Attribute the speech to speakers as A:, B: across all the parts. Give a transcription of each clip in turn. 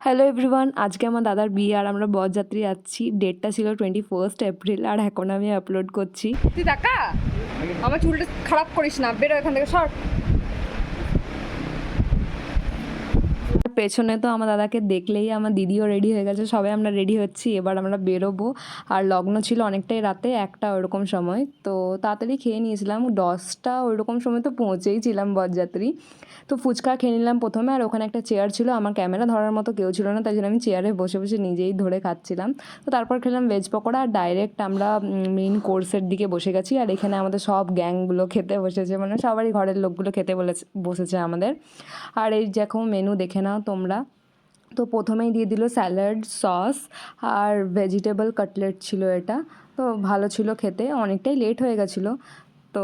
A: Hello everyone, আজকে আমার দাদার বিয়ে আর আমরা বরযাত্রী যাচ্ছি। ডেটটা ছিল 21 এপ্রিল আর এখন আমি আপলোড করছি।
B: তুই টাকা আমার চুলটা খারাপ করিস না, বেরো এখান থেকে, সর।
A: পেছনে তো আমার দাদাকে দেখলেই আমার দিদিও রেডি হয়ে গেছে, সবাই আমরা রেডি হচ্ছি। এবার আমরা বেরোবো আর লগ্ন ছিল অনেকটাই রাতে, 1টা ওইরকম সময়। তো তাড়াতাড়ি খেয়ে নিয়েছিলাম, 10টা ওইরকম সময় তো পৌঁছেই ছিলাম বরযাত্রী। তো ফুচকা খেয়ে নিলাম প্রথমে, আর ওখানে একটা চেয়ার ছিল, আমার ক্যামেরা ধরার মতো কেউ ছিল না, তাই জন্য আমি চেয়ারে বসে বসে নিজেই ধরে খাচ্ছিলাম। তো তারপর খেলাম ভেজ পকোড়া আর ডাইরেক্ট আমরা মেইন কোর্সের দিকে বসে গেছি। আর এখানে আমাদের সব গ্যাংগুলো খেতে বসেছে, মানে সবারই ঘরের লোকগুলো খেতে বসেছে আমাদের। আর এই দেখো মেনু দেখে নাও তোমরা। তো প্রথমেই দিয়ে দিল স্যালাড, সস আর ভেজিটেবল কাটলেট ছিল এটা। তো ভালো ছিল খেতে, অনেকটাই লেট হয়ে গেছিলো। তো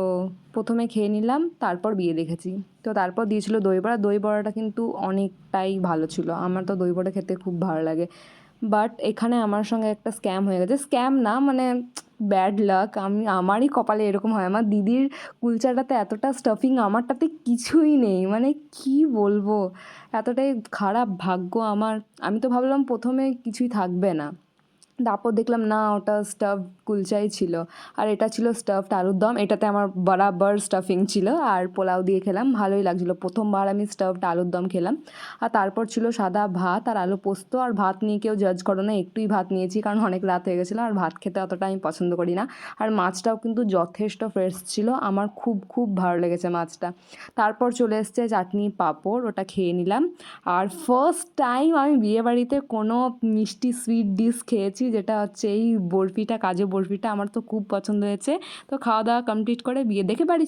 A: প্রথমে খেয়ে নিলাম, তারপর বিয়ে দেখেছি। তো তারপর দিয়েছিল দই বড়া। দই বড়াটা কিন্তু অনেকটাই ভালো ছিল, আমার তো দই বড়া খেতে খুব ভালো লাগে। বাট এখানে আমার সঙ্গে একটা স্ক্যাম হয়ে গেছে, স্ক্যাম না মানে ব্যাড লাক। আমারই কপালে এরকম হয়। আমার দিদির কুলচাটাতে এতটা স্টাফিং, আমারটাতে কিছুই নেই, মানে কি বলবো, এতটাই খারাপ ভাগ্য আমার। আমি তো ভাবলাম প্রথমে কিছুই থাকবে না, তারপর দেখলাম না, ওটা স্টাফড কুলচাই ছিল। আর এটা ছিল স্টাফড আলুর দম, এটাতে আমার বরাবর স্টাফিং ছিল। আর পোলাও দিয়ে খেলাম, ভালোই লাগছিলো। প্রথমবার আমি স্টাফড আলুর দম খেলাম। আর তারপর ছিল সাদা ভাত আর আলু পোস্ত। আর ভাত নিয়ে কেউ জাজ করো না, একটুই ভাত নিয়েছি কারণ অনেক রাত হয়ে গেছিলো, আর ভাত খেতে অতটা আমি পছন্দ করি না। আর মাছটাও কিন্তু যথেষ্ট ফ্রেশ ছিল, আমার খুব খুব ভালো লেগেছে মাছটা। তারপর চলে এসছে চাটনি পাঁপড়, ওটা খেয়ে নিলাম। আর ফার্স্ট টাইম আমি বিয়েবাড়িতে কোনো মিষ্টি সুইট ডিশ খেয়েছি, যেটা হচ্ছে এই বরফিটা, কাজু বরফিটা। আমার তো খুব পছন্দ হয়েছে। তো খাওয়া দাওয়া কমপ্লিট করে বিয়ে দেখে বাড়ি